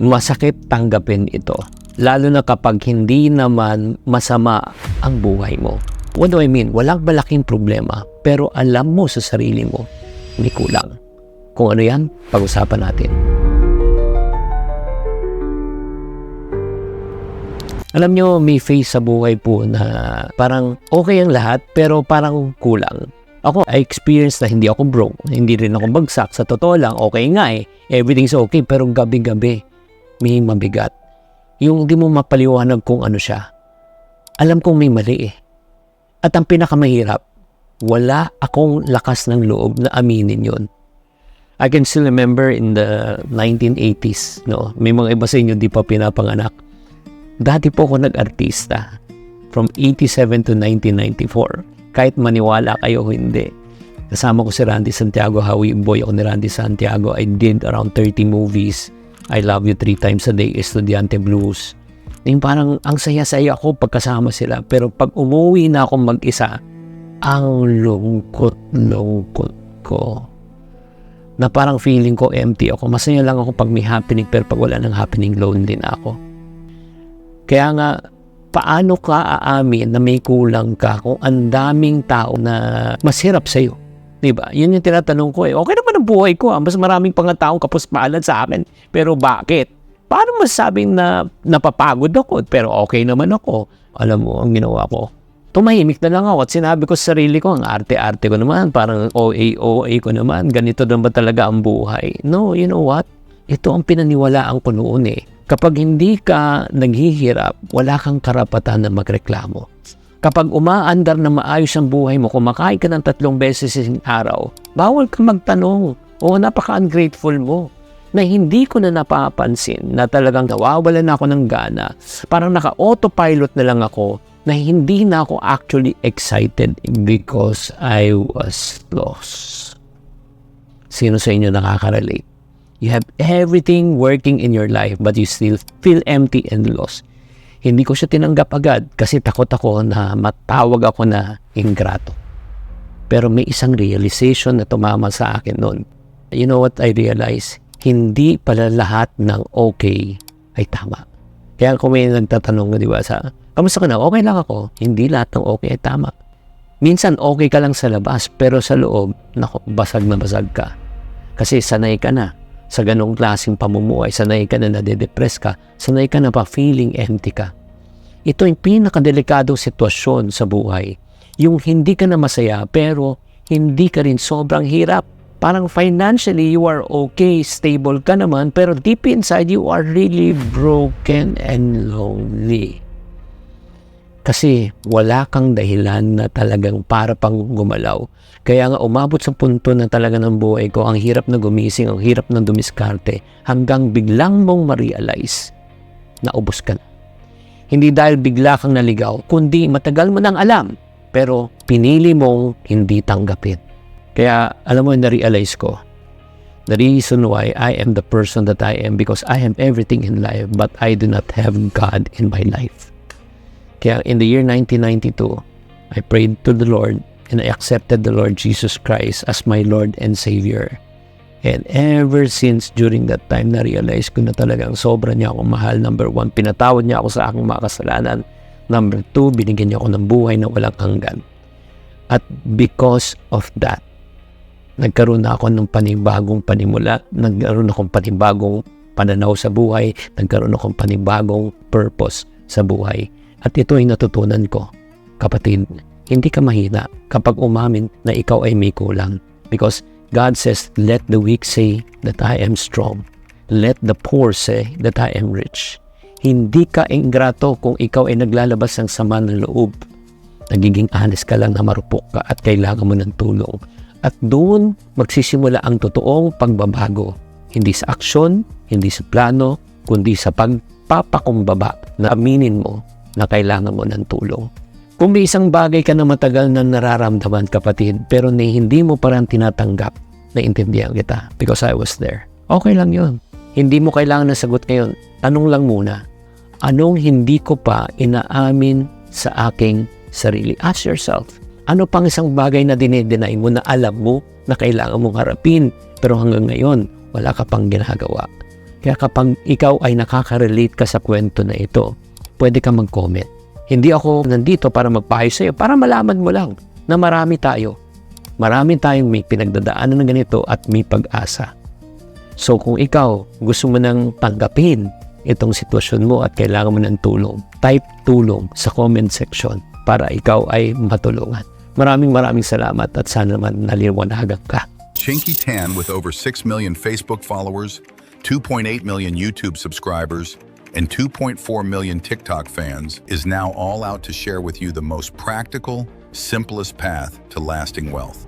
masakit tanggapin ito. Lalo na kapag hindi naman masama ang buhay mo. What do I mean? Walang malaking problema, pero alam mo sa sarili mo, may kulang. Kung ano yan, pag-usapan natin. Alam nyo, may phase sa buhay po na parang okay ang lahat, pero parang kulang. Ako, I experienced na hindi ako broke, hindi rin ako bagsak. Sa totoo lang, okay nga eh. Everything's okay, pero gabi-gabi, may mabigat. Yung di mo mapaliwanag kung ano siya. Alam kong may mali eh. At ang pinakamahirap, wala akong lakas ng loob na aminin yun. I can still remember in the 1980s, no? May mga iba sa inyo di pa pinapanganak. Dati po ako nag-artista from 87 to 1994. Kahit maniwala kayo o hindi. Kasama ko si Randy Santiago, Howie Boy ako ni Randy Santiago. I did around 30 movies. I Love You 3 Times a Day, Estudiante Blues. Yung parang ang saya-saya ako pagkasama sila. Pero pag umuwi na ako mag-isa, ang lungkot-lungkot ko. Na parang feeling ko empty ako. Masaya lang ako pag may happening, pero pag wala ng happening, lonely na ako. Kaya nga, paano ka aamin na may kulang ka kung ang daming tao na masirap sa'yo? Diba? Yun yung tinatanong ko eh. Okay naman ang buhay ko. Mas maraming taong kapuspalad sa akin. Pero bakit? Paano masabing na napapagod ako? Pero okay naman ako. Alam mo, ang ginawa ko, tumahimik na lang ako at sinabi ko sa sarili ko, ang arte-arte ko naman, parang OA ko naman, ganito na ba talaga ang buhay? No, you know what? Ito ang pinaniwalaan ko noon eh. Kapag hindi ka naghihirap, wala kang karapatan na magreklamo. Kapag umaandar na maayos ang buhay mo, kumakain ka ng 3 beses sa araw, bawal ka magtanong. O napaka-ungrateful mo. Na hindi ko na napapansin na talagang nawawalan na ako ng gana. Parang naka-autopilot na lang ako na hindi na ako actually excited because I was lost. Sino sa inyo nakaka-relate? You have everything working in your life but you still feel empty and lost. Hindi ko siya tinanggap agad kasi takot ako na matawag ako na ingrato. Pero may isang realization na tumama sa akin noon. You know what I realized? Hindi pala lahat ng okay ay tama. Kaya kung may nagtatanong, di ba, kamusta ka na? Okay lang ako. Hindi lahat ng okay ay tama. Minsan okay ka lang sa labas, pero sa loob, naku, basag na basag ka. Kasi sanay ka na sa ganong klaseng pamumuhay. Sanay ka na nade-depress ka. Sanay ka na pa feeling empty ka. Ito yung pinakadelikadong sitwasyon sa buhay. Yung hindi ka na masaya, pero hindi ka rin sobrang hirap. Parang financially, you are okay, stable ka naman, pero deep inside, you are really broken and lonely. Kasi wala kang dahilan na talagang para pang gumalaw. Kaya nga umabot sa punto na talaga ng buhay ko, ang hirap na gumising, ang hirap na dumiskarte, hanggang biglang mong ma-realize na ubos ka na. Hindi dahil bigla kang naligaw, kundi matagal mo nang alam, pero pinili mong hindi tanggapin. Kaya alam mo, na-realize ko, the reason why I am the person that I am because I have everything in life but I do not have God in my life. Kaya in the year 1992, I prayed to the Lord and I accepted the Lord Jesus Christ as my Lord and Savior. And ever since during that time, na-realize ko na talagang sobra niya akong mahal. Number 1, pinatawad niya ako sa aking mga kasalanan. Number 2, binigyan niya ako ng buhay na walang hanggan. At because of that, nagkaroon na ako ng panibagong panimula, nagkaroon akong panibagong pananaw sa buhay, nagkaroon akong panibagong purpose sa buhay. At ito ay natutunan ko, kapatid, hindi ka mahina kapag umamin na ikaw ay may kulang. Because God says, let the weak say that I am strong. Let the poor say that I am rich. Hindi ka ingrato kung ikaw ay naglalabas ng sama ng loob. Nagiging honest ka lang na marupok ka at kailangan mo ng tulong. At doon magsisimula ang totoong pagbabago. Hindi sa aksyon, hindi sa plano, kundi sa pagpapakumbaba na aminin mo na kailangan mo ng tulong. Kung may isang bagay ka na matagal na nararamdaman, kapatid, pero hindi mo parang tinatanggap, naintindihan kita because I was there. Okay lang yun. Hindi mo kailangan ng sagot ngayon. Tanong lang muna, anong hindi ko pa inaamin sa aking sarili? Ask yourself, ano pang isang bagay na dinedeny mo na alam mo na kailangan mong harapin pero hanggang ngayon wala ka pang ginagawa? Kaya kapag ikaw ay nakaka-relate ka sa kwento na ito, pwede ka mag-comment. Hindi ako nandito para magpayo sa'yo, para malaman mo lang na marami tayo. Marami tayong may pinagdadaanan ng ganito at may pag-asa. So kung ikaw gusto mo nang tanggapin itong sitwasyon mo at kailangan mo ng tulong, type tulong sa comment section para ikaw ay matulungan. Maraming salamat at sana naman naliwanagan ka. Chinky Tan, with over 6 million Facebook followers, 2.8 million YouTube subscribers, and 2.4 million TikTok fans, is now all out to share with you the most practical, simplest path to lasting wealth.